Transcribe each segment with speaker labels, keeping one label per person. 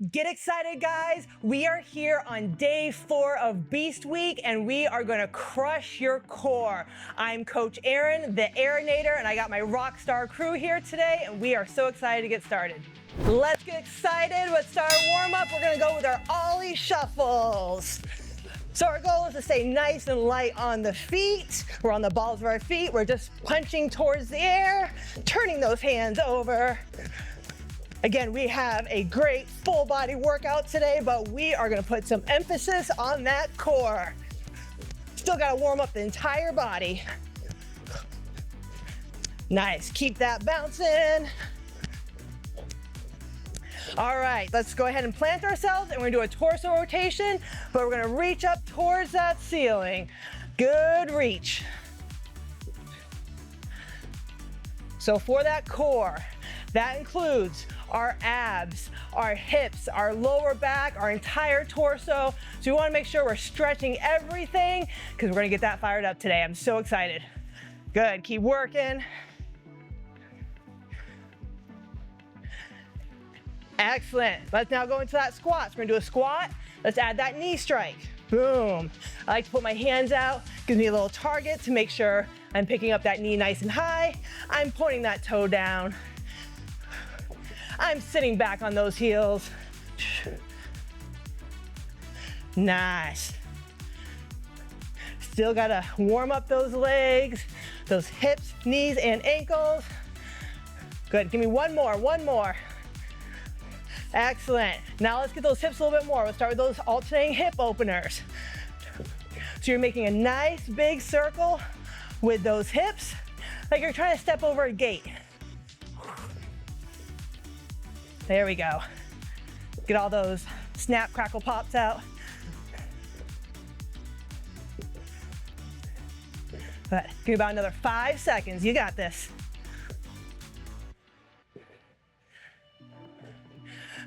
Speaker 1: Get excited, guys. We are here on day 4 of Beast Week, and we are gonna crush your core. I'm Coach Aaron, the Aerinator, and I got my rock star crew here today, and we are so excited to get started. Let's get excited. Let's start our warm-up. We're gonna go with our ollie shuffles. So our goal is to stay nice and light on the feet. We're on the balls of our feet. We're just punching towards the air, turning those hands over. Again, we have a great full body workout today, but we are gonna put some emphasis on that core. Still gotta warm up the entire body. Nice, keep that bouncing. All right, let's go ahead and plant ourselves, and we're gonna do a torso rotation, but we're gonna reach up towards that ceiling. Good reach. So for that core, that includes our abs, our hips, our lower back, our entire torso. So we wanna make sure we're stretching everything because we're gonna get that fired up today. I'm so excited. Good, keep working. Excellent. Let's now go into that squat. So we're gonna do a squat. Let's add that knee strike. Boom. I like to put my hands out, gives me a little target to make sure I'm picking up that knee nice and high. I'm pointing that toe down. I'm sitting back on those heels. Nice. Still gotta warm up those legs, those hips, knees, and ankles. Good, give me one more. Excellent. Now let's get those hips a little bit more. We'll start with those alternating hip openers. So you're making a nice big circle with those hips, like you're trying to step over a gate. There we go. Get all those snap, crackle, pops out. Good. Give me about another 5 seconds. You got this.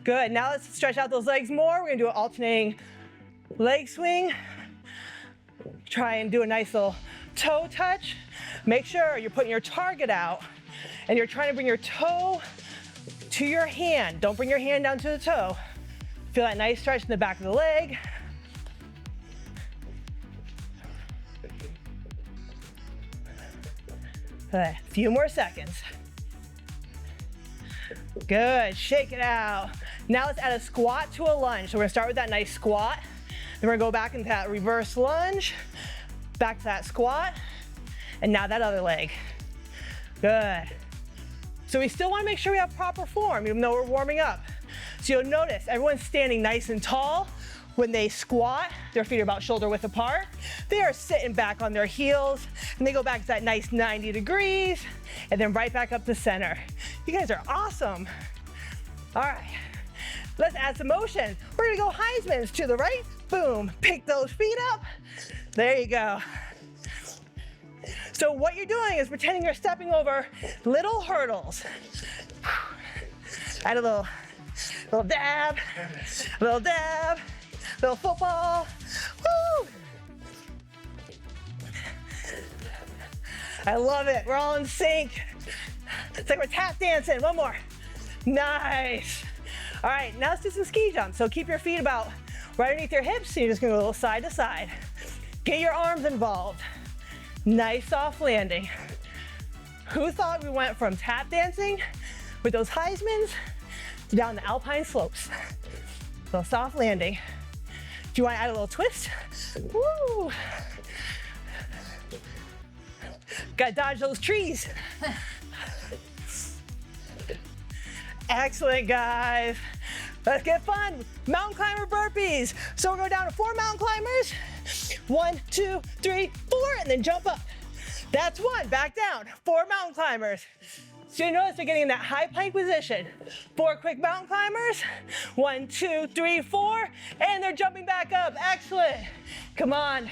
Speaker 1: Good. Now let's stretch out those legs more. We're gonna do an alternating leg swing. Try and do a nice little toe touch. Make sure you're putting your target out and you're trying to bring your toe to your hand. Don't bring your hand down to the toe. Feel that nice stretch in the back of the leg. Good. A few more seconds. Good. Shake it out. Now let's add a squat to a lunge. So we're gonna start with that nice squat. Then we're gonna go back into that reverse lunge, back to that squat, and now that other leg. Good. So we still wanna make sure we have proper form, even though we're warming up. So you'll notice everyone's standing nice and tall. When they squat, their feet are about shoulder width apart. They are sitting back on their heels, and they go back to that nice 90 degrees, and then right back up to center. You guys are awesome. All right, let's add some motion. We're gonna go Heisman's to the right, boom. Pick those feet up, there you go. So what you're doing is pretending you're stepping over little hurdles. Add a little dab, little football. Woo! I love it. We're all in sync. It's like we're tap dancing. One more. Nice. All right, now let's do some ski jumps. So keep your feet about right underneath your hips. So you're just gonna go a little side to side. Get your arms involved. Nice soft landing. Who thought we went from tap dancing with those Heismans to down the alpine slopes? So soft landing. Do you want to add a little twist? Woo! Gotta dodge those trees. Excellent, guys. Let's get fun. Mountain climber burpees. So we're going down to 4 mountain climbers. 1, 2, 3, 4, and then jump up. That's 1, back down. 4 mountain climbers. So you notice they're getting in that high plank position. 4 quick mountain climbers. 1, 2, 3, 4, and they're jumping back up. Excellent. Come on,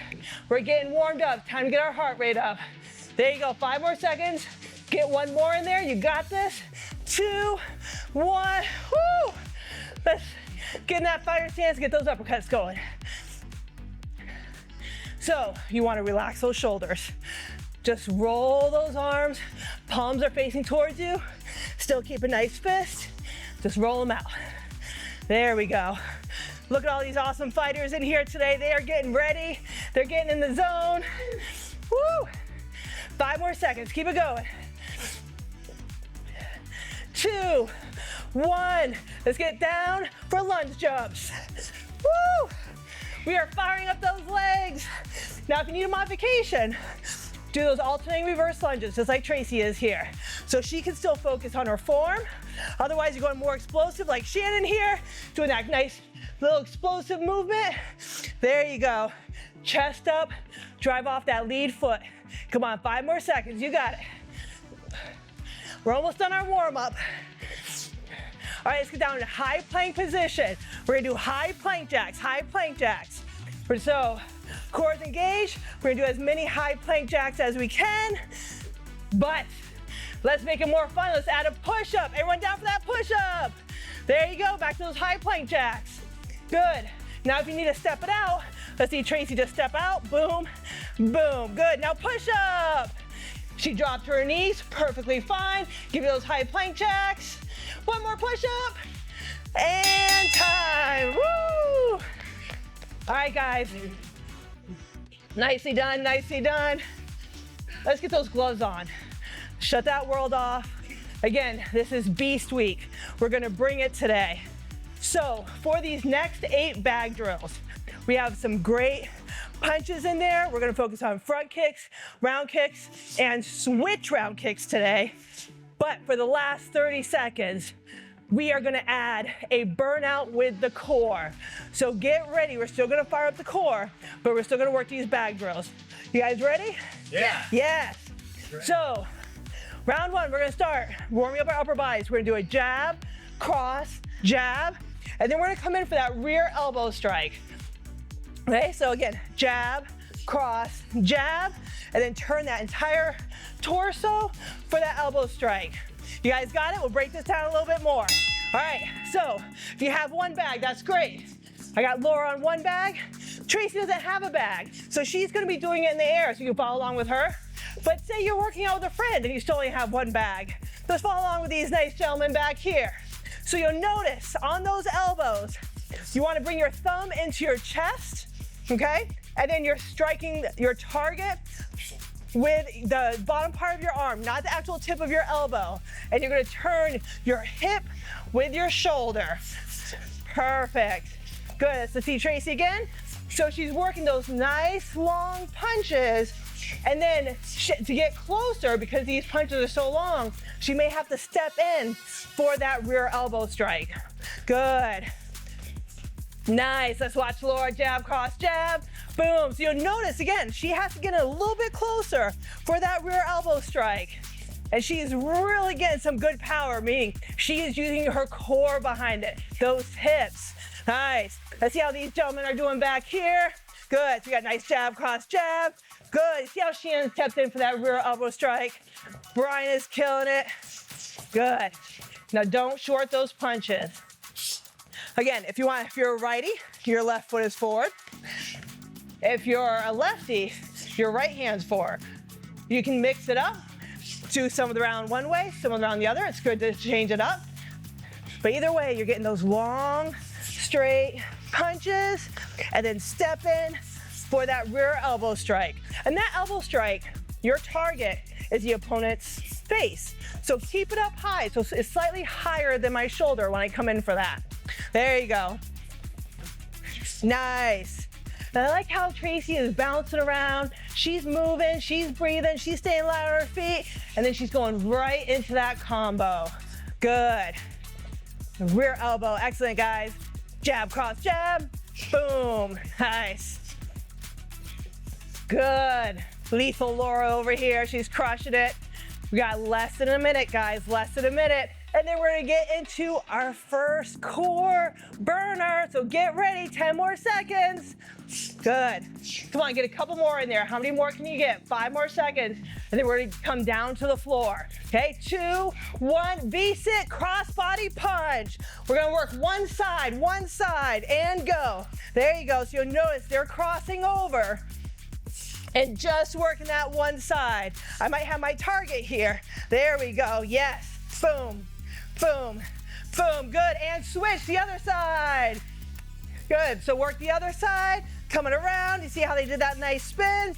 Speaker 1: we're getting warmed up. Time to get our heart rate up. There you go, 5 more seconds. Get 1 more in there, you got this. 2, 1, woo! Let's get in that fighter stance, get those uppercuts going. So you wanna relax those shoulders. Just roll those arms, palms are facing towards you. Still keep a nice fist, just roll them out. There we go. Look at all these awesome fighters in here today. They are getting ready. They're getting in the zone. Woo! 5 more seconds, keep it going. 2, 1, let's get down for lunge jumps. Woo! We are firing up those legs. Now if you need a modification, do those alternating reverse lunges just like Tracy is here. So she can still focus on her form. Otherwise you're going more explosive like Shannon here, doing that nice little explosive movement. There you go. Chest up, drive off that lead foot. Come on, 5 more seconds, you got it. We're almost done our warm up. All right, let's get down to high plank position. We're gonna do high plank jacks, high plank jacks. So, core is engaged. We're gonna do as many high plank jacks as we can, but let's make it more fun. Let's add a push-up. Everyone down for that push-up. There you go, back to those high plank jacks. Good. Now if you need to step it out, let's see Tracy just step out, boom, boom. Good, now push up. She dropped her knees, perfectly fine. Give you those high plank jacks. One more push up, and time, woo! All right, guys. Nicely done, nicely done. Let's get those gloves on. Shut that world off. Again, this is Beast Week. We're gonna bring it today. So for these next 8 bag drills, we have some great punches in there. We're gonna focus on front kicks, round kicks, and switch round kicks today. But for the last 30 seconds, we are gonna add a burnout with the core. So get ready, we're still gonna fire up the core, but we're still gonna work these bag drills. You guys ready?
Speaker 2: Yeah.
Speaker 1: Yes. So, round 1, we're gonna start warming up our upper bodies. We're gonna do a jab, cross, jab, and then we're gonna come in for that rear elbow strike. Okay, so again, jab, cross, jab, and then turn that entire torso for that elbow strike. You guys got it? We'll break this down a little bit more. All right, so if you have one bag, that's great. I got Laura on one bag. Tracy doesn't have a bag, so she's gonna be doing it in the air, so you can follow along with her. But say you're working out with a friend and you still only have one bag. Let's follow along with these nice gentlemen back here. So you'll notice on those elbows, you wanna bring your thumb into your chest, okay? And then you're striking your target with the bottom part of your arm, not the actual tip of your elbow. And you're gonna turn your hip with your shoulder. Perfect. Good, let's see Tracy again. So she's working those nice long punches, and then to get closer, because these punches are so long, she may have to step in for that rear elbow strike. Good. Nice, let's watch Laura jab, cross, jab, boom. So you'll notice, again, she has to get a little bit closer for that rear elbow strike. And she is really getting some good power, meaning she is using her core behind it, those hips. Nice. Let's see how these gentlemen are doing back here. Good, so you got nice jab, cross, jab. Good, see how Shannon stepped in for that rear elbow strike. Brian is killing it. Good. Now don't short those punches. Again, if you're a righty, your left foot is forward. If you're a lefty, your right hand's forward. You can mix it up, do some of the round one way, some of the round the other. It's good to change it up. But either way, you're getting those long, straight punches, and then step in for that rear elbow strike. And that elbow strike, your target is the opponent's face. So keep it up high, so it's slightly higher than my shoulder when I come in for that. There you go. Nice. And I like how Tracy is bouncing around. She's moving, she's breathing, she's staying light on her feet, and then she's going right into that combo. Good. Rear elbow, excellent guys. Jab, cross, jab, boom, nice. Good. Lethal Laura over here, she's crushing it. We got less than a minute, guys, less than a minute. And then we're gonna get into our first core burner. So get ready, 10 more seconds. Good. Come on, get a couple more in there. How many more can you get? 5 more seconds. And then we're gonna come down to the floor. Okay, 2, 1, V-sit, cross body punch. We're gonna work one side, and go. There you go, so you'll notice they're crossing over and just working that one side. I might have my target here. There we go, yes, boom, boom, Boom, good, and switch the other side. Good, so work the other side, coming around. You see how they did that nice spin?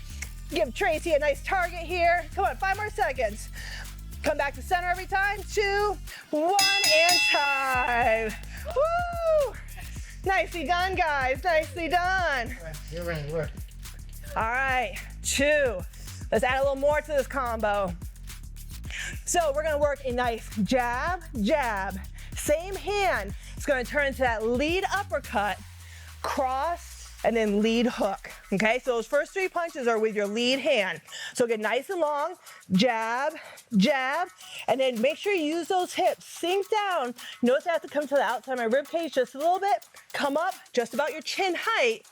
Speaker 1: Give Tracy a nice target here. Come on, 5 more seconds. Come back to center every time. 2, 1, and time. Woo! Nicely done, guys, nicely done.
Speaker 2: You're right, work.
Speaker 1: All right, 2. Let's add a little more to this combo. So we're gonna work a nice jab, jab. Same hand, it's gonna turn into that lead uppercut, cross, and then lead hook, okay? So those first 3 punches are with your lead hand. So get nice and long, jab, jab, and then make sure you use those hips. Sink down. Notice I have to come to the outside of my rib cage just a little bit. Come up just about your chin height.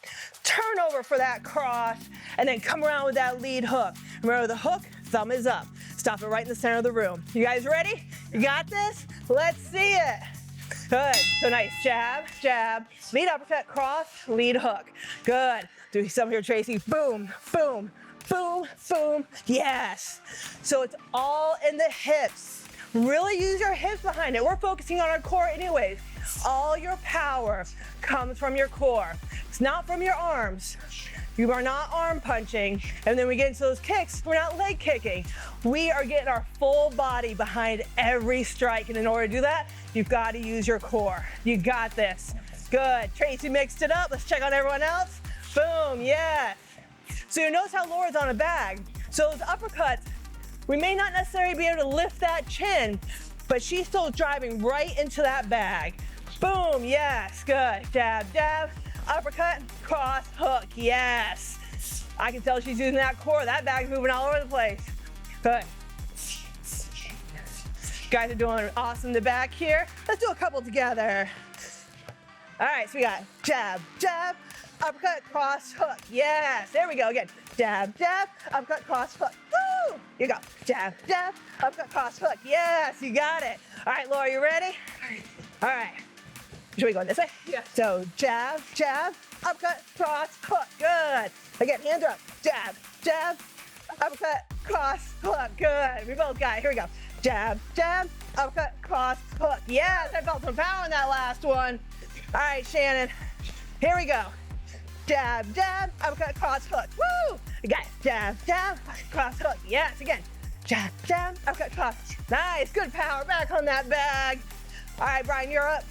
Speaker 1: Turn over for that cross, and then come around with that lead hook. Remember the hook, thumb is up. Stop it right in the center of the room. You guys ready? You got this? Let's see it. Good, so nice, jab, jab, lead uppercut, cross, lead hook. Good, do some here, Tracy, boom, boom, boom, boom, yes. So it's all in the hips. Really use your hips behind it. We're focusing on our core anyways. All your power comes from your core. It's not from your arms. You are not arm punching, and then we get into those kicks, we're not leg kicking. We are getting our full body behind every strike, and in order to do that, you've got to use your core. You got this. Good, Tracy mixed it up. Let's check on everyone else. Boom, yes. So you notice how Laura's on a bag. So those uppercuts, we may not necessarily be able to lift that chin, but she's still driving right into that bag. Boom, yes, good, jab, jab. Uppercut, cross, hook, yes. I can tell she's using that core. That bag's moving all over the place. Good. You guys are doing awesome in the back here. Let's do a couple together. All right, so we got jab, jab, uppercut, cross, hook. Yes, there we go again. Jab, jab, uppercut, cross, hook. Woo! You go. Jab, jab, uppercut, cross, hook. Yes, you got it. All right, Laura, you ready? All right. Should we go this way? Yeah. So jab, jab, uppercut, cross, hook. Good. Again, hands are up. Jab, jab, uppercut, cross, hook. Good. We both got it. Here we go. Jab, jab, uppercut, cross, hook. Yes, I felt some power in that last one. All right, Shannon. Here we go. Jab, jab, uppercut, cross, hook. Woo! We got it. Jab, jab, cross, hook. Yes, again. Jab, jab, uppercut, cross. Nice. Good power back on that bag. All right, Brian, you're up.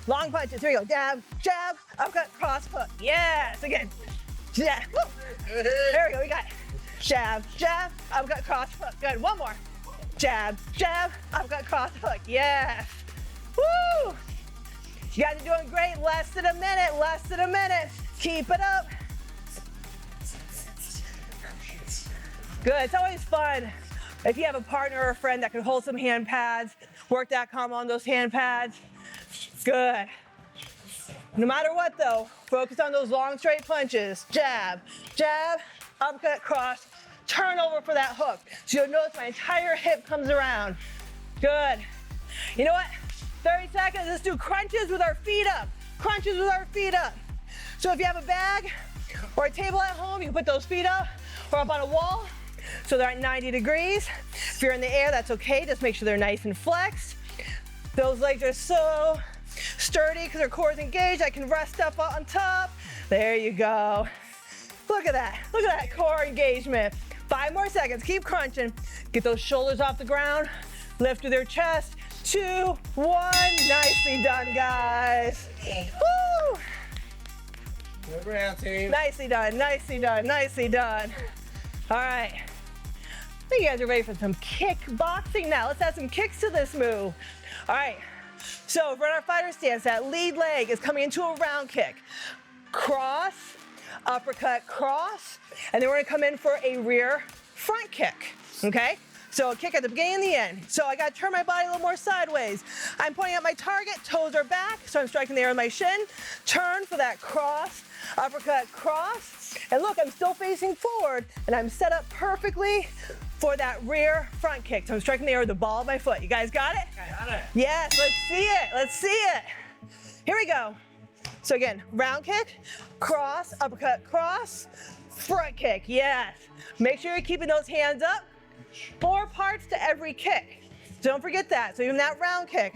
Speaker 1: Long punches. Here we go. Jab, jab, uppercut, cross, hook. Yes, again. Jab. Woo. There we go. We got it. Jab, jab, uppercut, cross, hook. Good. One more. Jab, jab, uppercut, cross, hook. Yes. Woo! You guys are doing great. Less than a minute. Less than a minute. Keep it up. Good. It's always fun if you have a partner or a friend that can hold some hand pads. Work that combo on those hand pads. Good. No matter what though, focus on those long straight punches. Jab, jab, uppercut, cross, turn over for that hook. So you'll notice my entire hip comes around. Good. You know what? 30 seconds, let's do crunches with our feet up. Crunches with our feet up. So if you have a bag or a table at home, you can put those feet up or up on a wall so they're at 90 degrees. If you're in the air, that's okay. Just make sure they're nice and flexed. Those legs are so sturdy because their core is engaged. I can rest up on top. There you go. Look at that. Look at that core engagement. 5 more seconds. Keep crunching. Get those shoulders off the ground. Lift with your chest. 2, 1. Nicely done, guys. Woo!
Speaker 2: Good round, team.
Speaker 1: Nicely done. Nicely done. Nicely done. All right. I think you guys are ready for some kickboxing now. Let's add some kicks to this move. All right. So if we're in our fighter stance, that lead leg is coming into a round kick. Cross, uppercut, cross, and then we're gonna come in for a rear front kick, okay? So a kick at the beginning and the end. So I gotta turn my body a little more sideways. I'm pointing at my target, toes are back, so I'm striking the air with my shin. Turn for that cross, uppercut, cross, and look, I'm still facing forward, and I'm set up perfectly for that rear front kick. So I'm striking the air with the ball of my foot. You guys got it?
Speaker 2: Got it.
Speaker 1: Yes, let's see it. Let's see it. Here we go. So again, round kick, cross, uppercut, cross, front kick. Yes. Make sure you're keeping those hands up. 4 parts to every kick. Don't forget that. So even that round kick,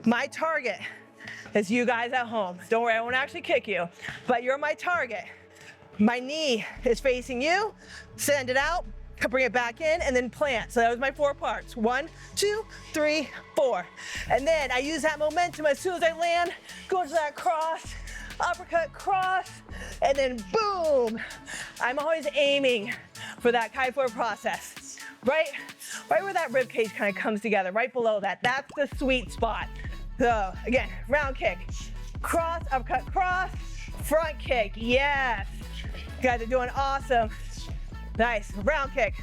Speaker 1: My target is you guys at home. Don't worry, I won't actually kick you, but you're my target. My knee is facing you, send it out, bring it back in, and then plant. So that was my 4 parts. 1, 2, 3, 4. And then I use that momentum as soon as I land, go into that cross, uppercut, cross, and then boom. I'm always aiming for that Kai forward process. Right where that rib cage kind of comes together, right below that. That's the sweet spot. So again, round kick, cross, uppercut, cross, front kick, yes. You guys are doing awesome. Nice, round kick,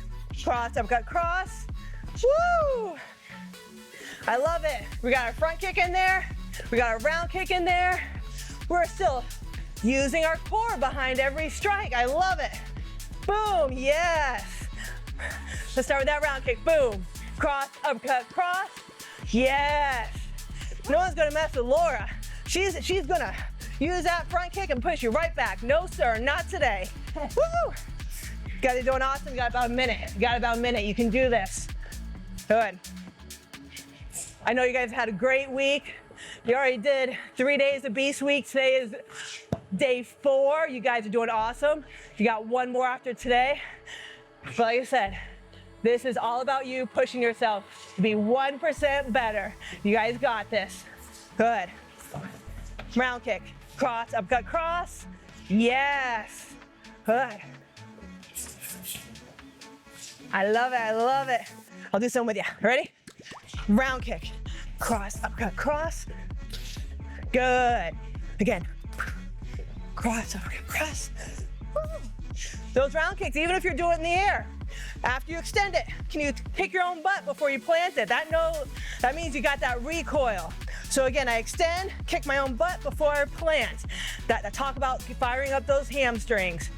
Speaker 1: cross, uppercut, cross, woo! I love it. We got our front kick in there, we got our round kick in there. We're still using our core behind every strike. I love it. Boom, yes. Let's start with that round kick, boom. Cross, uppercut, cross, yes. No one's gonna mess with Laura. She's gonna use that front kick and push you right back. No sir, not today. Woo! You guys are doing awesome. You got about a minute. You can do this. Good. I know you guys had a great week. You already did 3 days of Beast Week. Today is day 4. You guys are doing awesome. You got 1 more after today. But like I said, this is all about you pushing yourself to be 1% better. You guys got this. Good. Round kick. Cross, uppercut, cross. Yes. Good. I love it, I love it. I'll do some with you. Ready? Round kick. Cross, uppercut, cross. Good. Again. Cross, uppercut, cross. Woo. Those round kicks, even if you're doing it in the air, after you extend it, can you kick your own butt before you plant it? That means you got that recoil. So again, I extend, kick my own butt before I plant. That talk about firing up those hamstrings.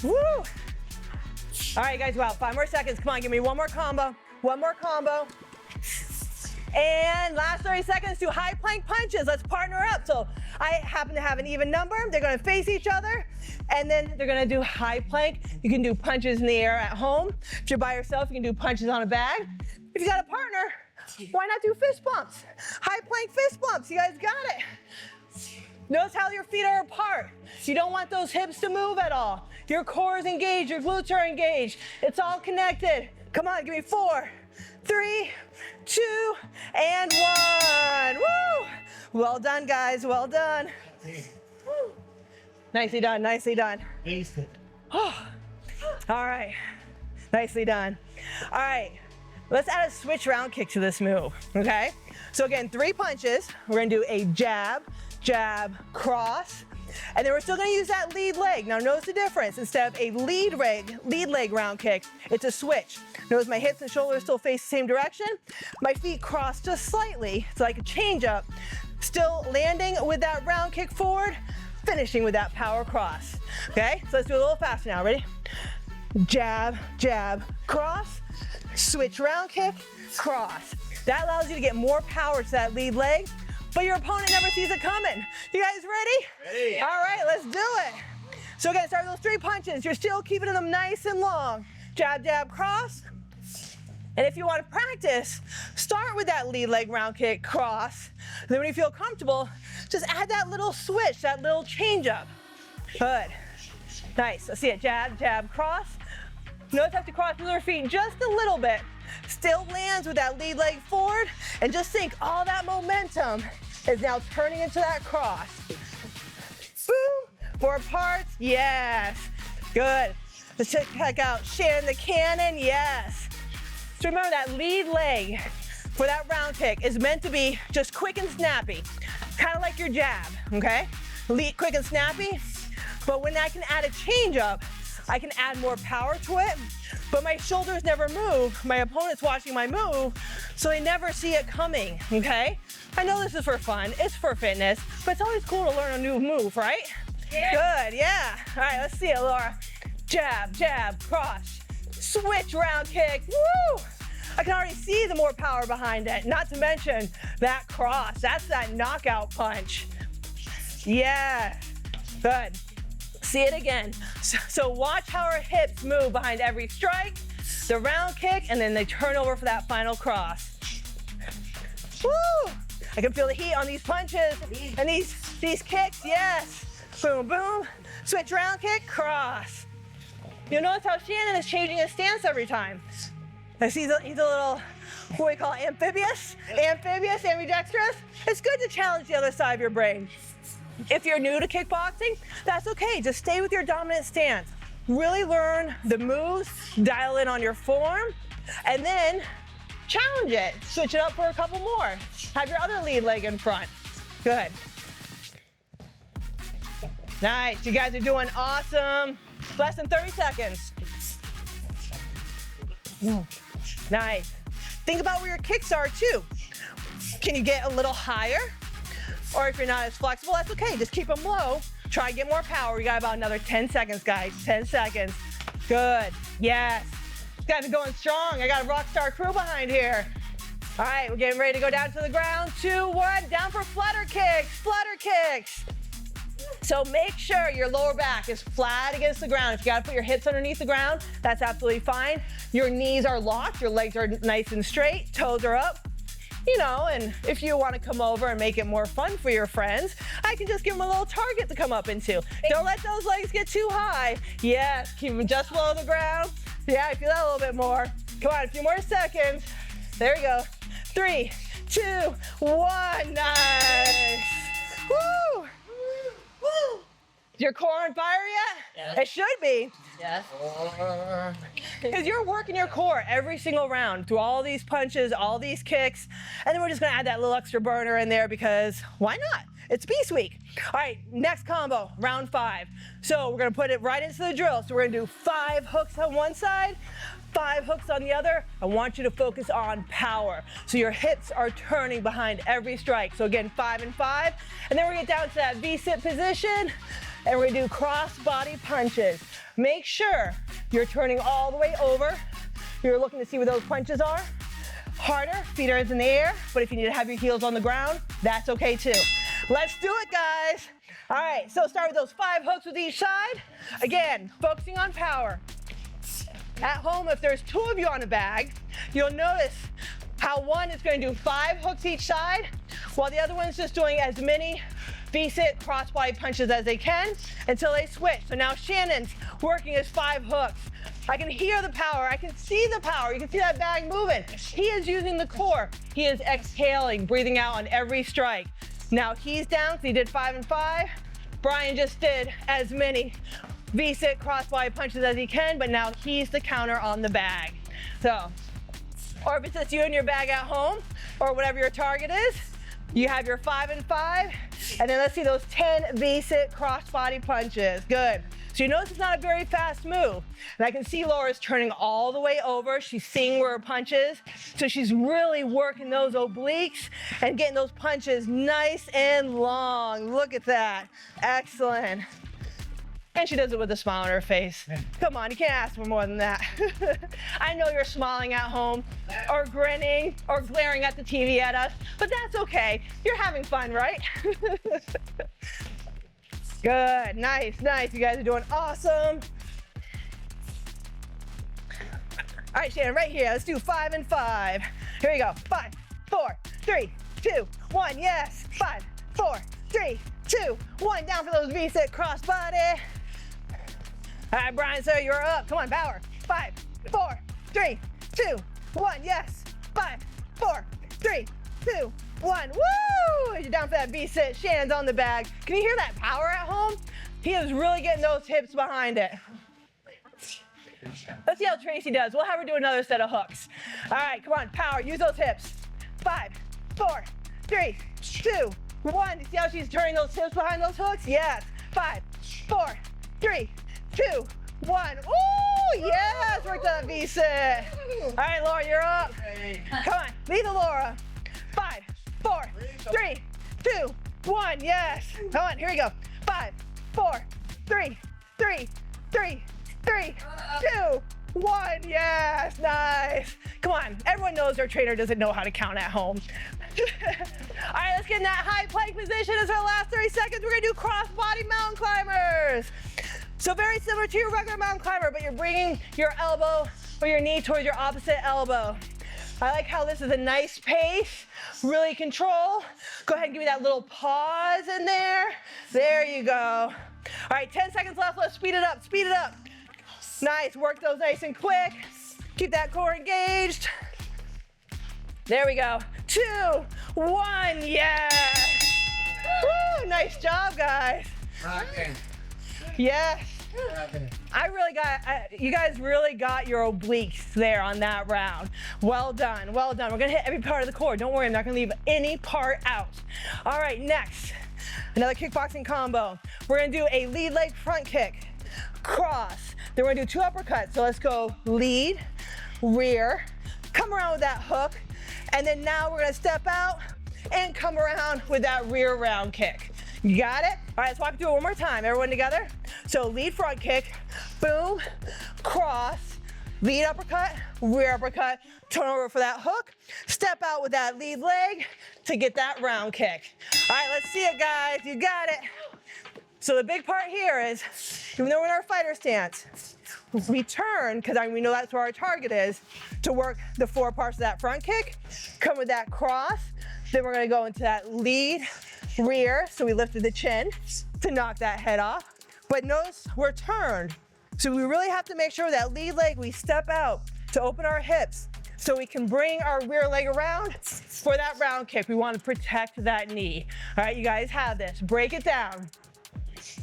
Speaker 1: Woo! All right, guys, wow, 5 more seconds. Come on, give me 1 more combo. 1 more combo. And last 30 seconds, do high plank punches. Let's partner up. So I happen to have an even number. They're gonna face each other, and then they're gonna do high plank. You can do punches in the air at home. If you're by yourself, you can do punches on a bag. If you got a partner, why not do fist bumps? High plank fist bumps, you guys got it. Notice how your feet are apart. You don't want those hips to move at all. Your core is engaged, your glutes are engaged. It's all connected. Come on, give me 4, 3, 2, and 1. Woo! Well done, guys, well done. Woo. Nicely done, nicely done. Oh. All right, nicely done. All right, let's add a switch round kick to this move, okay? So again, 3 punches. We're gonna do a jab, jab, cross, and then we're still gonna use that lead leg. Now notice the difference. Instead of a lead leg round kick, it's a switch. Notice my hips and shoulders still face the same direction. My feet cross just slightly. It's like a change up. Still landing with that round kick forward, finishing with that power cross. Okay, so let's do it a little faster now. Ready? Jab, jab, cross, switch round kick, cross. That allows you to get more power to that lead leg, but your opponent never sees it coming. You guys ready?
Speaker 2: Ready.
Speaker 1: All right, let's do it. So again, start with those 3 punches. You're still keeping them nice and long. Jab, jab, cross. And if you want to practice, start with that lead leg round kick, cross. Then when you feel comfortable, just add that little switch, that little change up. Good. Nice. Let's see it. Jab, jab, cross. Notice I have to cross with our feet just a little bit. Still lands with that lead leg forward, and just think all that momentum is now turning into that cross. Boom. 4 parts. Yes. Good. Let's check out Shannon the Cannon. Yes. So remember that lead leg for that round kick is meant to be just quick and snappy, kind of like your jab, okay? Lead, quick and snappy, but when I can add a change up, I can add more power to it, but my shoulders never move. My opponent's watching my move, so they never see it coming, okay? I know this is for fun, it's for fitness, but it's always cool to learn a new move, right? Yeah. Good, yeah. All right, let's see it, Laura. Jab, jab, cross, switch round kick, woo! I can already see the more power behind it, not to mention that cross. That's that knockout punch. Yeah, good. See it again. So watch how our hips move behind every strike, the round kick, and then they turn over for that final cross. Woo! I can feel the heat on these punches and these kicks, yes. Boom, boom. Switch around kick, cross. You'll notice how Shannon is changing his stance every time. He's a little, what we call amphibious, ambidextrous. It's good to challenge the other side of your brain. If you're new to kickboxing, that's okay. Just stay with your dominant stance. Really learn the moves, dial in on your form, and then challenge it. Switch it up for a couple more. Have your other lead leg in front. Good. Nice, you guys are doing awesome. Less than 30 seconds. Nice. Think about where your kicks are too. Can you get a little higher? Or if you're not as flexible, that's okay. Just keep them low. Try and get more power. We got about another 10 seconds, guys. 10 seconds. Good. Yes. You guys are going strong. I got a rock star crew behind here. All right, we're getting ready to go down to the ground. 2, 1, down for flutter kicks. Flutter kicks. So make sure your lower back is flat against the ground. If you gotta put your hips underneath the ground, that's absolutely fine. Your knees are locked, your legs are nice and straight, toes are up. You know, and if you wanna come over and make it more fun for your friends, I can just give them a little target to come up into. Don't let those legs get too high. Yes, keep them just below the ground. Yeah, I feel that a little bit more. Come on, a few more seconds. There we go. 3, 2, 1, nice. Woo! Woo! Is your core on fire yet?
Speaker 3: Yes.
Speaker 1: It should be.
Speaker 3: Yes.
Speaker 1: Because you're working your core every single round through all these punches, all these kicks, and then we're just gonna add that little extra burner in there because why not? It's Beast Week. All right, next combo, round 5. So we're gonna put it right into the drill. So we're gonna do 5 hooks on one side, 5 hooks on the other. I want you to focus on power. So your hips are turning behind every strike. So again, 5 and 5. And then we're gonna get down to that V-sit position and we're gonna do cross body punches. Make sure you're turning all the way over. You're looking to see where those punches are. Harder, feet are in the air, but if you need to have your heels on the ground, that's okay too. Let's do it, guys. All right, so start with those 5 hooks with each side. Again, focusing on power. At home, if there's 2 of you on a bag, you'll notice how one is going to do 5 hooks each side, while the other one's just doing as many V-sit cross-body punches as they can until they switch. So now Shannon's working his 5 hooks. I can hear the power, I can see the power, you can see that bag moving. He is using the core. He is exhaling, breathing out on every strike. Now he's down, so he did 5 and 5. Brian just did as many V-sit cross-body punches as he can, but now he's the counter on the bag. So, or if it's just you and your bag at home, or whatever your target is, you have your 5 and 5, and then let's see those 10 V-sit cross-body punches. Good. So you notice it's not a very fast move. And I can see Laura's turning all the way over. She's seeing where her punch is. So she's really working those obliques and getting those punches nice and long. Look at that. Excellent. And she does it with a smile on her face. Come on, you can't ask for more than that. I know you're smiling at home, or grinning, or glaring at the TV at us, but that's okay. You're having fun, right? Good, nice, nice. You guys are doing awesome. All right, Shannon, right here. Let's do 5 and 5. Here we go. 5, 4, 3, 2, 1. Yes. 5, 4, 3, 2, 1. Down for those V-sit crossbody. All right, Brian, so you're up. Come on, power. 5, 4, 3, 2, 1. Yes. 5, 4, 3, 2, 1. Woo! You're down for that V-sit. Shannon's on the bag. Can you hear that power at home? He is really getting those hips behind it. Let's see how Tracy does. We'll have her do another set of hooks. All right, come on, power. Use those hips. 5, 4, 3, 2, 1. You see how she's turning those hips behind those hooks? Yes. 5, 4, 3, 2, 1. Ooh, yes. Work that V-sit. All right, Laura, you're up. Come on, lead the Laura. 5, 4, 3, 2, 1. Yes. Come on, here we go. 5, 4, 3, 2, 1. Yes, nice. Come on, everyone knows their trainer doesn't know how to count at home. All right, let's get in that high plank position. This is our last 30 seconds. We're gonna do cross-body mountain climbers. So very similar to your regular mountain climber, but you're bringing your elbow or your knee towards your opposite elbow. I like how this is a nice pace, really control. Go ahead and give me that little pause in there. There you go. All right, 10 seconds left. Let's speed it up, speed it up. Nice, work those nice and quick. Keep that core engaged. There we go. 2, 1, yeah. Woo, nice job, guys.
Speaker 2: Rocking.
Speaker 1: Yes.
Speaker 2: Rocking.
Speaker 1: You guys really got your obliques there on that round. Well done, well done. We're gonna hit every part of the core. Don't worry, I'm not gonna leave any part out. All right, next, another kickboxing combo. We're gonna do a lead leg front kick, cross. Then we're gonna do 2 uppercuts. So let's go lead, rear, come around with that hook, and then now we're gonna step out and come around with that rear round kick. You got it? All right, let's walk through it one more time. Everyone together. So lead front kick, boom, cross, lead uppercut, rear uppercut, turn over for that hook, step out with that lead leg to get that round kick. All right, let's see it, guys. You got it. So the big part here is, even though we're in our fighter stance, we turn, because we know that's where our target is, to work the 4 parts of that front kick, come with that cross, then we're gonna go into that lead, rear, so we lifted the chin to knock that head off. But notice we're turned. So we really have to make sure that lead leg, we step out to open our hips so we can bring our rear leg around for that round kick. We want to protect that knee. All right, you guys have this. Break it down.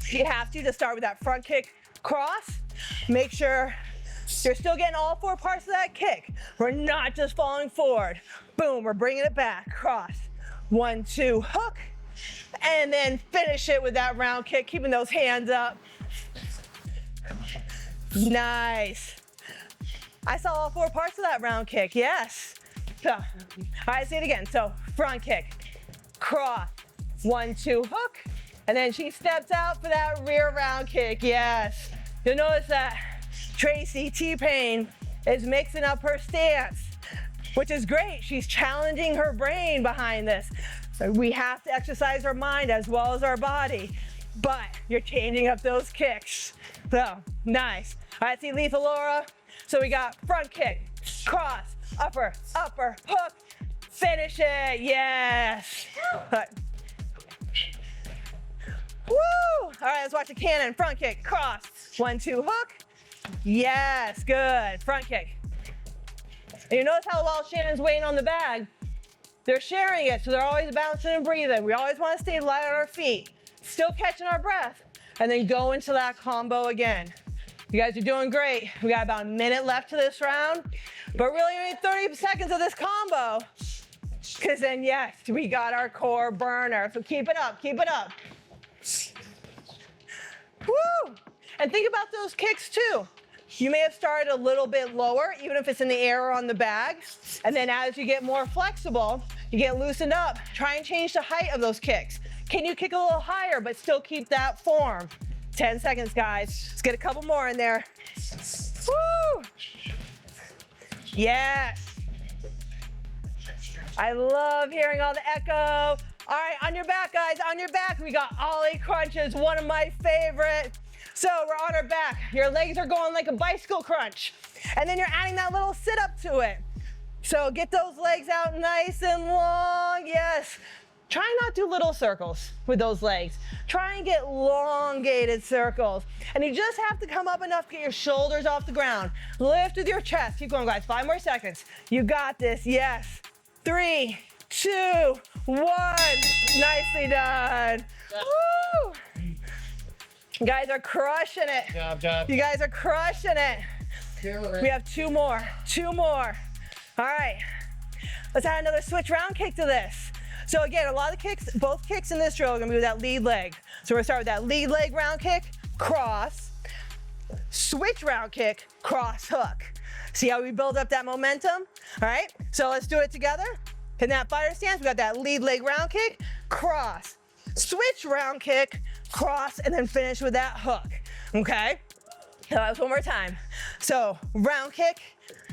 Speaker 1: You have to start with that front kick, cross. Make sure you're still getting all 4 parts of that kick. We're not just falling forward. Boom, we're bringing it back, cross. 1, 2, hook. And then finish it with that round kick, keeping those hands up. Nice. I saw all 4 parts of that round kick, yes. So, all right, say it again. So front kick, cross, 1, 2, hook. And then she steps out for that rear round kick, yes. You'll notice that Tracy T-Pain is mixing up her stance, which is great. She's challenging her brain behind this. We have to exercise our mind as well as our body, but you're changing up those kicks. So, nice. All right, see Lethal Laura. So we got front kick, cross, upper, upper, hook, finish it, yes. Woo! All right, let's watch a cannon. Front kick, cross, 1, 2, hook. Yes, good. Front kick. And you notice how while Shannon's waiting on the bag, they're sharing it, so they're always bouncing and breathing. We always want to stay light on our feet, still catching our breath, and then go into that combo again. You guys are doing great. We got about a minute left to this round, but really only 30 seconds of this combo, because then yes, we got our core burner. So keep it up, keep it up. Woo! And think about those kicks too. You may have started a little bit lower, even if it's in the air or on the bag. And then as you get more flexible, you get loosened up. Try and change the height of those kicks. Can you kick a little higher, but still keep that form? 10 seconds, guys. Let's get a couple more in there. Woo! Yes. I love hearing all the echo. All right, on your back, guys, on your back. We got ollie crunches, one of my favorite. So we're on our back. Your legs are going like a bicycle crunch. And then you're adding that little sit up to it. So get those legs out nice and long, yes. Try not to do little circles with those legs. Try and get elongated circles. And you just have to come up enough to get your shoulders off the ground. Lift with your chest. Keep going, guys. 5 more seconds. You got this, yes. 3, 2, 1. Nicely done. Woo! You guys are crushing it.
Speaker 2: Job.
Speaker 1: You guys are crushing it. We have 2 more, 2 more. All right, let's add another switch round kick to this. So again, a lot of kicks, both kicks in this drill are gonna be with that lead leg. So we're gonna start with that lead leg round kick, cross, switch round kick, cross hook. See how we build up that momentum? All right, so let's do it together. In that fighter stance, we got that lead leg round kick, cross, switch round kick, cross, and then finish with that hook, okay? So that was one more time. So round kick,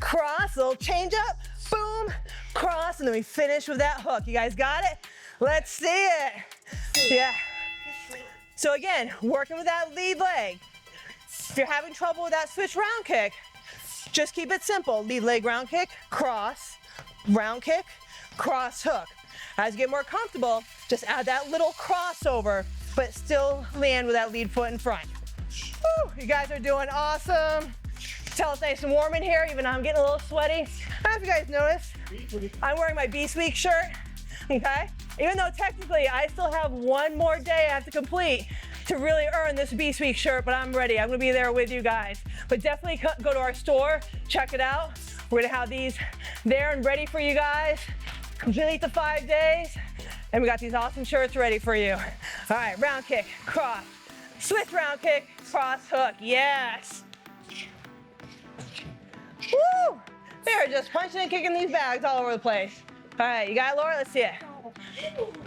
Speaker 1: cross, little change up, boom, cross, and then we finish with that hook. You guys got it? Let's see it. Yeah. So again, working with that lead leg. If you're having trouble with that switch round kick, just keep it simple. Lead leg round kick, cross, round kick, cross hook. As you get more comfortable, just add that little crossover, but still land with that lead foot in front. Woo, you guys are doing awesome. Tell it's nice and warm in here, even though I'm getting a little sweaty. I don't know if you guys noticed, I'm wearing my Beast Week shirt, okay? Even though technically I still have one more day I have to complete to really earn this Beast Week shirt, but I'm ready. I'm gonna be there with you guys. But definitely go to our store, check it out. We're gonna have these there and ready for you guys. Complete the 5 days, and we got these awesome shirts ready for you. All right, round kick, cross, switch round kick, cross hook, yes. Woo! They're just punching and kicking these bags all over the place. All right, you got it, Laura? Let's see it.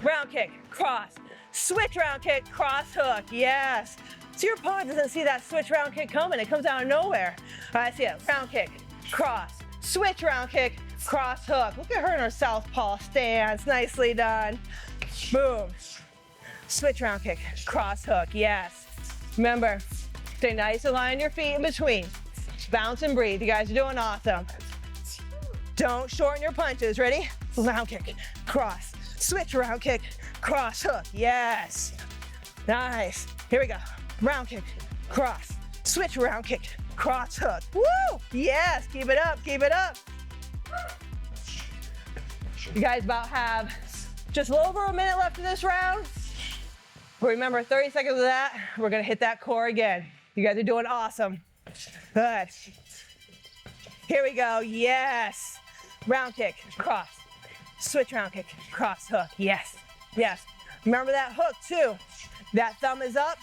Speaker 1: Round kick, cross, switch round kick, cross hook, yes. So your opponent doesn't see that switch round kick coming. It comes out of nowhere. All right, see it. Round kick, cross, switch round kick, cross hook. Look at her in her southpaw stance. Nicely done. Boom. Switch round kick, cross hook, yes. Remember, stay nice and lie on your feet in between. Bounce and breathe. You guys are doing awesome. Don't shorten your punches. Ready? Round kick, cross, switch round kick, cross hook, yes. Nice. Here we go. Round kick, cross, switch round kick, cross hook. Woo! Yes, keep it up, keep it up. You guys about have just a little over a minute left in this round. But remember, 30 seconds of that, we're gonna hit that core again. You guys are doing awesome. Good. Here we go, yes. Round kick, cross, switch round kick, cross hook, yes, yes. Remember that hook too. That thumb is up,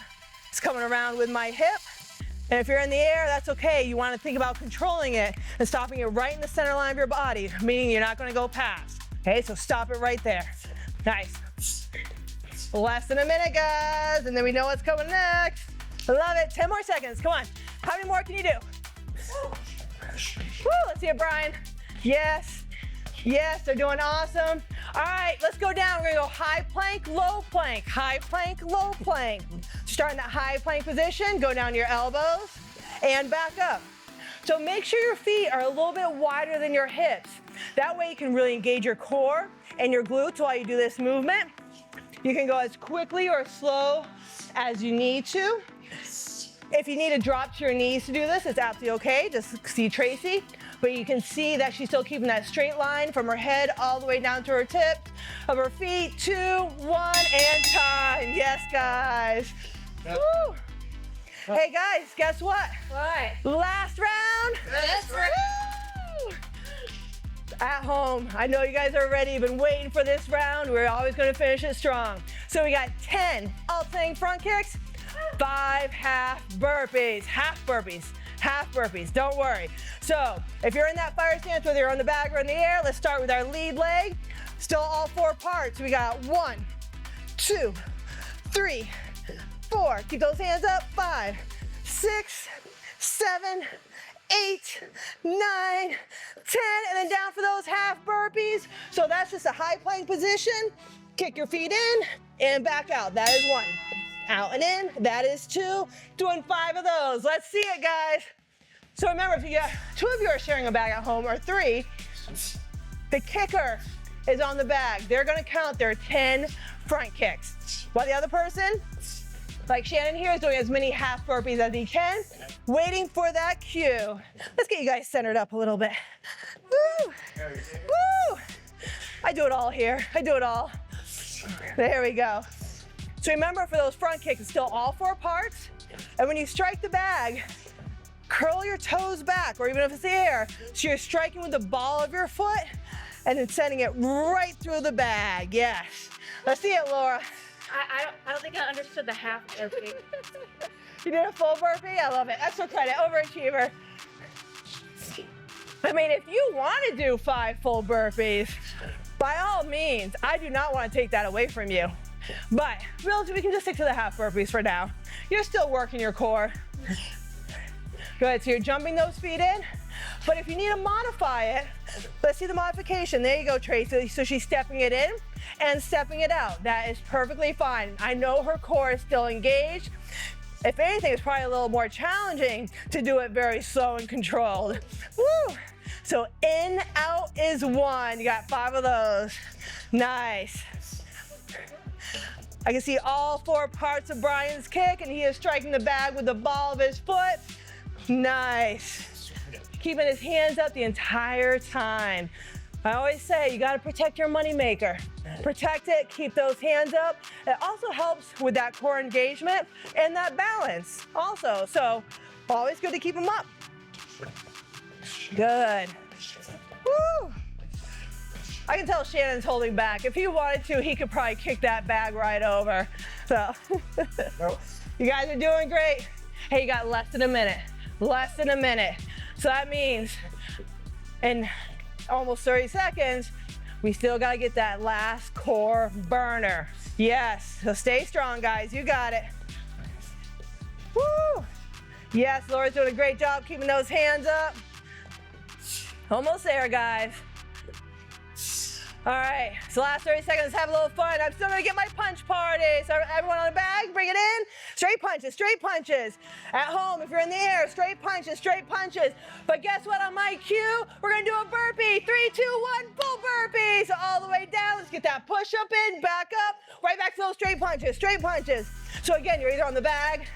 Speaker 1: it's coming around with my hip. And if you're in the air, that's okay. You want to think about controlling it and stopping it right in the center line of your body, meaning you're not going to go past. Okay, so stop it right there. Nice. Less than a minute, guys, and then we know what's coming next. Love it. 10 more seconds. Come on. How many more can you do? Woo, let's see it, Brian. Yes. Yes, they're doing awesome. All right, let's go down. We're gonna go high plank, low plank, high plank, low plank. Start in that high plank position, go down your elbows and back up. So make sure your feet are a little bit wider than your hips. That way you can really engage your core and your glutes while you do this movement. You can go as quickly or slow as you need to. If you need to drop to your knees to do this, it's absolutely okay. Just see Tracy. But you can see that she's still keeping that straight line from her head all the way down to her tips of her feet. 2, 1, and time. Yes, guys.
Speaker 2: Yep.
Speaker 1: Woo. Hey, guys, guess what?
Speaker 3: What?
Speaker 1: Last round.
Speaker 3: That's right.
Speaker 1: Woo. At home, I know you guys are ready. You've been waiting for this round. We're always going to finish it strong. So we got 10 alternating front kicks, 5 half burpees. Half burpees. Half burpees, don't worry. So if you're in that fire stance, whether you're on the bag or in the air, let's start with our lead leg. Still all 4 parts. We got 1, 2, 3, 4. Keep those hands up. 5, 6, 7, 8, 9, 10, and then down for those half burpees. So that's just a high plank position. Kick your feet in and back out. That is 1. Out and in, that is 2. Doing 5 of those. Let's see it, guys. So remember, if you got 2 of you are sharing a bag at home, or 3, the kicker is on the bag. They're gonna count their 10 front kicks. While the other person, like Shannon here, is doing as many half burpees as he can, waiting for that cue. Let's get you guys centered up a little bit. Woo! Woo! I do it all here. I do it all. There we go. So remember, for those front kicks, it's still all 4 parts. And when you strike the bag, curl your toes back, or even if it's the air, so you're striking with the ball of your foot and then sending it right through the bag. Yes. Let's see it, Laura.
Speaker 3: I don't think I understood the half burpee.
Speaker 1: You did a full burpee? I love it. Extra credit, overachiever. I mean, if you want to do 5 full burpees, by all means, I do not want to take that away from you. But relatively, we can just stick to the half burpees for now. You're still working your core. Good, so you're jumping those feet in. But if you need to modify it, let's see the modification. There you go, Tracy. So she's stepping it in and stepping it out. That is perfectly fine. I know her core is still engaged. If anything, it's probably a little more challenging to do it very slow and controlled. Woo! So in, out is 1. You got 5 of those. Nice. I can see all 4 parts of Brian's kick, and he is striking the bag with the ball of his foot. Nice. Keeping his hands up the entire time. I always say you gotta protect your moneymaker. Protect it, keep those hands up. It also helps with that core engagement and that balance also. So always good to keep them up. Good. Woo! I can tell Shannon's holding back. If he wanted to, he could probably kick that bag right over. So you guys are doing great. Hey, you got less than a minute. Less than a minute. So that means in almost 30 seconds, we still gotta get that last core burner. Yes, so stay strong, guys. You got it. Woo! Yes, Laura's doing a great job keeping those hands up. Almost there, guys. All right, so last 30 seconds, have a little fun. I'm still gonna get my punch party. So everyone on the bag, bring it in. Straight punches, straight punches. At home, if you're in the air, straight punches, straight punches. But guess what, on my cue, we're gonna do a burpee. 3, 2, 1, full burpee. So all the way down, let's get that push up in, back up, right back to those straight punches, straight punches. So again, you're either on the bag,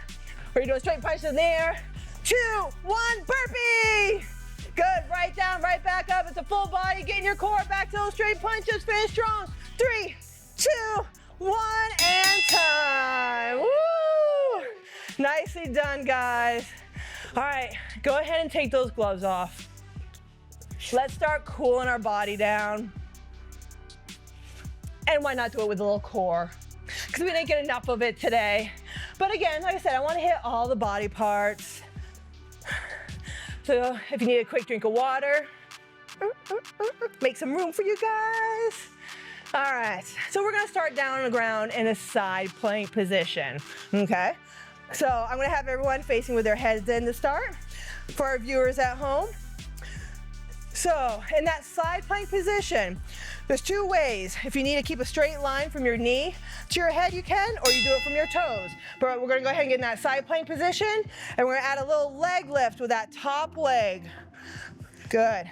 Speaker 1: or you're doing straight punches in the air. 2, 1, burpee. Good, right down, right back up. It's a full body, getting your core back to those straight punches. Finish strong. 3, 2, 1, and time. Woo! Nicely done, guys. All right, go ahead and take those gloves off. Let's start cooling our body down. And why not do it with a little core? Because we didn't get enough of it today. But again, like I said, I want to hit all the body parts. So if you need a quick drink of water, make some room for you guys. All right, so we're gonna start down on the ground in a side plank position, okay? So I'm gonna have everyone facing with their heads in to start. For our viewers at home, so in that side plank position, there's 2 ways. If you need to keep a straight line from your knee to your head, you can, or you do it from your toes. But we're gonna go ahead and get in that side plank position, and we're gonna add a little leg lift with that top leg. Good.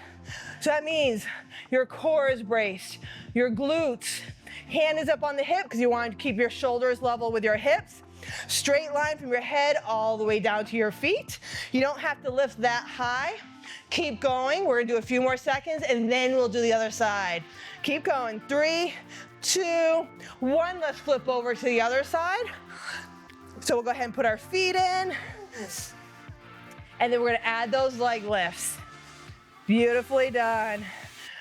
Speaker 1: So that means your core is braced, your glutes, hand is up on the hip because you want to keep your shoulders level with your hips. Straight line from your head all the way down to your feet. You don't have to lift that high. Keep going. We're gonna do a few more seconds and then we'll do the other side. Keep going. 3, 2, 1. Let's flip over to the other side. So we'll go ahead and put our feet in. And then we're gonna add those leg lifts. Beautifully done.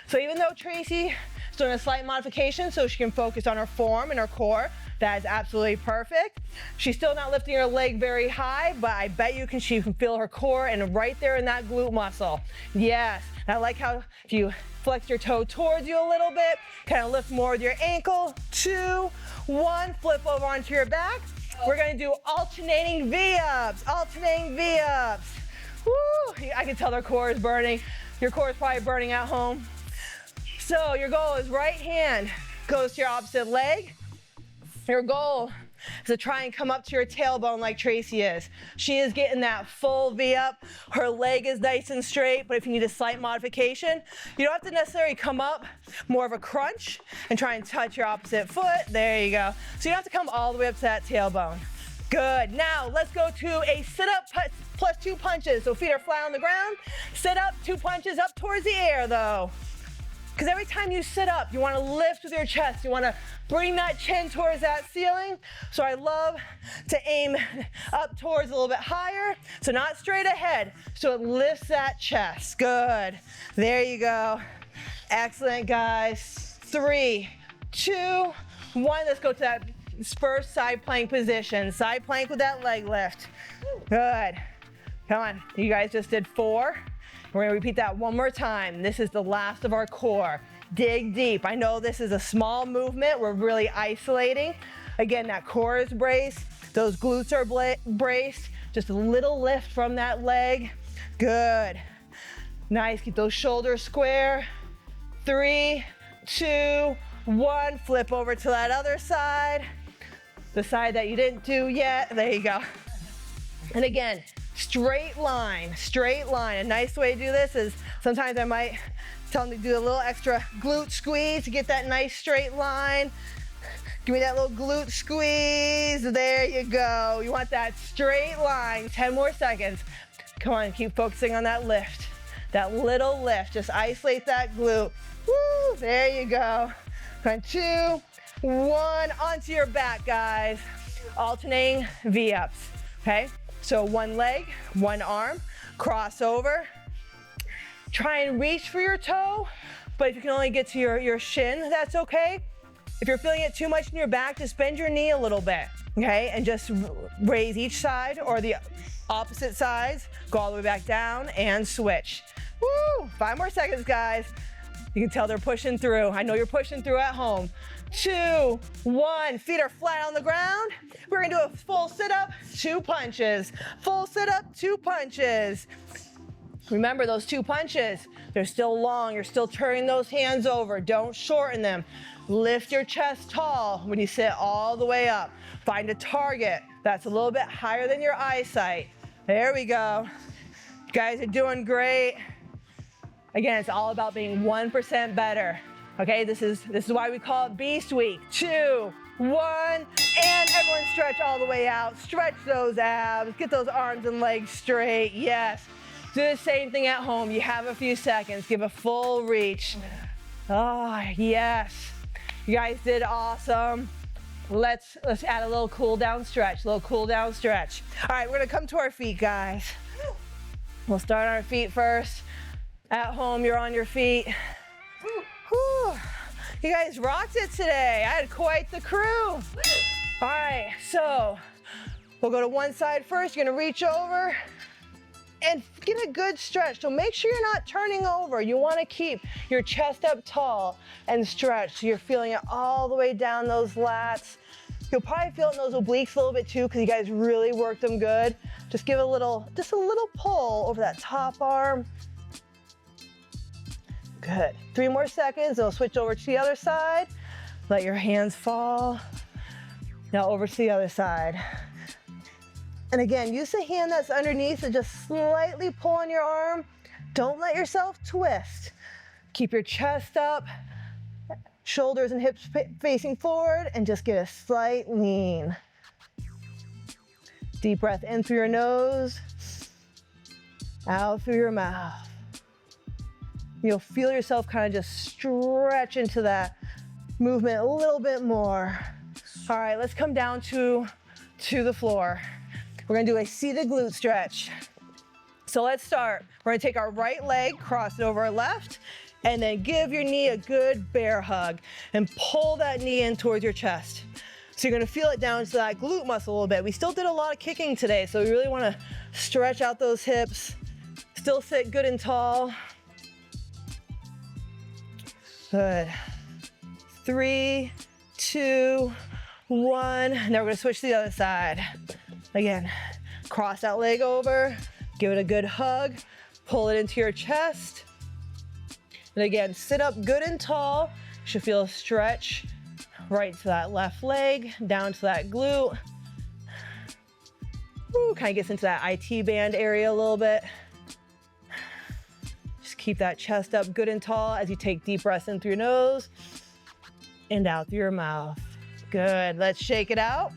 Speaker 1: So even though Tracy is doing a slight modification so she can focus on her form and her core, that is absolutely perfect. She's still not lifting her leg very high, but I bet she can feel her core and right there in that glute muscle. Yes, and I like how if you flex your toe towards you a little bit, kind of lift more with your ankle. 2, 1, flip over onto your back. We're gonna do alternating V-ups, alternating V-ups. Woo, I can tell their core is burning. Your core is probably burning at home. So your goal is right hand goes to your opposite leg. Your goal is to try and come up to your tailbone like Tracy is. She is getting that full V up. Her leg is nice and straight, but if you need a slight modification, you don't have to necessarily come up, more of a crunch and try and touch your opposite foot. There you go. So you don't have to come all the way up to that tailbone. Good. Now let's go to a sit-up plus 2 punches. So feet are flat on the ground. Sit up, 2 punches up towards the air though. Because every time you sit up, you want to lift with your chest. You want to bring that chin towards that ceiling. So I love to aim up towards a little bit higher. So not straight ahead. So it lifts that chest. Good. There you go. Excellent, guys. 3, 2, 1. Let's go to that first side plank position. Side plank with that leg lift. Good. Come on. You guys just did 4. We're gonna repeat that one more time. This is the last of our core. Dig deep. I know this is a small movement. We're really isolating. Again, that core is braced. Those glutes are braced. Just a little lift from that leg. Good. Nice. Keep those shoulders square. 3, 2, 1. Flip over to that other side. The side that you didn't do yet. There you go. And again, straight line, straight line. A nice way to do this is sometimes I might tell them to do a little extra glute squeeze to get that nice straight line. Give me that little glute squeeze. There you go. You want that straight line. 10 more seconds. Come on, keep focusing on that lift. That little lift. Just isolate that glute. Woo, there you go. Come on, 2, 1, onto your back, guys. Alternating V-ups, okay? So one leg, one arm, cross over. Try and reach for your toe, but if you can only get to your shin, that's okay. If you're feeling it too much in your back, just bend your knee a little bit, okay? And just raise each side or the opposite sides, go all the way back down and switch. Woo, 5 more seconds, guys. You can tell they're pushing through. I know you're pushing through at home. 2, 1, feet are flat on the ground. We're gonna do a full sit-up, 2 punches. Full sit-up, 2 punches. Remember those 2 punches, they're still long. You're still turning those hands over. Don't shorten them. Lift your chest tall when you sit all the way up. Find a target that's a little bit higher than your eyesight. There we go. You guys are doing great. Again, it's all about being 1% better. Okay, this is why we call it Beast Week. 2, 1, and everyone stretch all the way out. Stretch those abs, get those arms and legs straight. Yes. Do the same thing at home. You have a few seconds. Give a full reach. Oh, yes. You guys did awesome. Let's add a little cool down stretch. All right, we're gonna come to our feet, guys. We'll start on our feet first. At home, you're on your feet. Whew. You guys rocked it today. I had quite the crew. All right, so we'll go to one side first. You're gonna reach over and get a good stretch. So make sure you're not turning over. You wanna keep your chest up tall and stretch so you're feeling it all the way down those lats. You'll probably feel it in those obliques a little bit too because you guys really worked them good. Just give just a little pull over that top arm. Good. 3 more seconds, then we'll switch over to the other side. Let your hands fall. Now over to the other side. And again, use the hand that's underneath to just slightly pull on your arm. Don't let yourself twist. Keep your chest up, shoulders and hips facing forward, and just get a slight lean. Deep breath in through your nose, out through your mouth. You'll feel yourself kind of just stretch into that movement a little bit more. All right, let's come down to the floor. We're gonna do a seated glute stretch. So let's start. We're gonna take our right leg, cross it over our left, and then give your knee a good bear hug and pull that knee in towards your chest. So you're gonna feel it down to that glute muscle a little bit. We still did a lot of kicking today, so we really wanna stretch out those hips. Still sit good and tall. Good. 3, 2, 1. Now we're gonna switch to the other side. Again, cross that leg over, give it a good hug, pull it into your chest. And again, sit up good and tall. You should feel a stretch right to that left leg, down to that glute. Ooh, kind of gets into that IT band area a little bit. Just keep that chest up good and tall as you take deep breaths in through your nose and out through your mouth. Good, let's shake it out.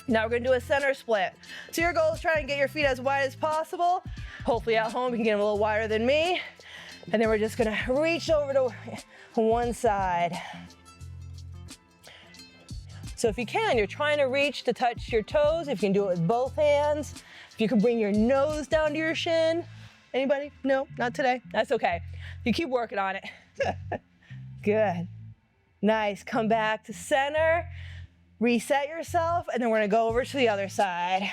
Speaker 1: Now we're gonna do a center split. So your goal is trying to get your feet as wide as possible. Hopefully at home you can get them a little wider than me. And then we're just gonna reach over to one side. So if you can, you're trying to reach to touch your toes. If you can do it with both hands. If you can bring your nose down to your shin. Anybody? No, not today. That's okay. You keep working on it. Good. Nice, come back to center. Reset yourself, and then we're gonna go over to the other side.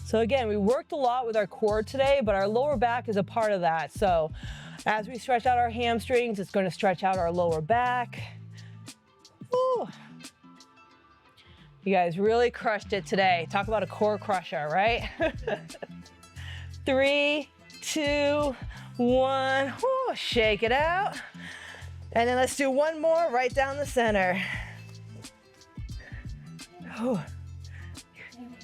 Speaker 1: So again, we worked a lot with our core today, but our lower back is a part of that. So as we stretch out our hamstrings, it's gonna stretch out our lower back. Woo. You guys really crushed it today. Talk about a core crusher, right? 3, 2, 1, whoo, shake it out. And then let's do one more right down the center. Oh.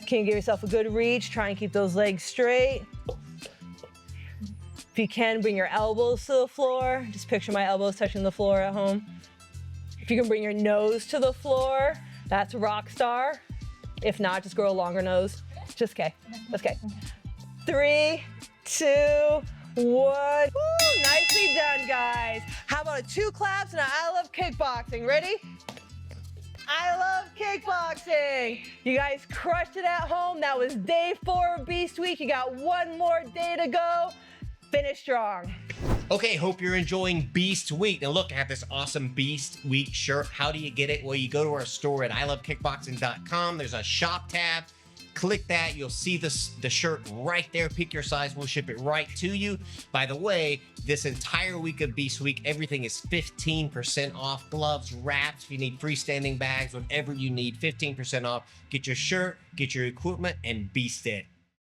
Speaker 1: Can you give yourself a good reach? Try and keep those legs straight. If you can, bring your elbows to the floor. Just picture my elbows touching the floor at home. If you can bring your nose to the floor, that's rock star. If not, just grow a longer nose. Just okay. That's okay. 3, 2, 1. Woo, nicely done, guys. How about a 2 claps and I love kickboxing? Ready? I love kickboxing. You guys crushed it at home. That was day 4 of Beast Week. You got one more day to go. Finish strong.
Speaker 4: Okay, hope you're enjoying Beast Week. Now look, I have this awesome Beast Week shirt. How do you get it? Well, you go to our store at ilovekickboxing.com. There's a shop tab. Click that, you'll see the shirt right there. Pick your size, we'll ship it right to you. By the way, this entire week of Beast Week, everything is 15% off. Gloves, wraps, if you need freestanding bags, whatever you need, 15% off. Get your shirt, get your equipment, and beast it.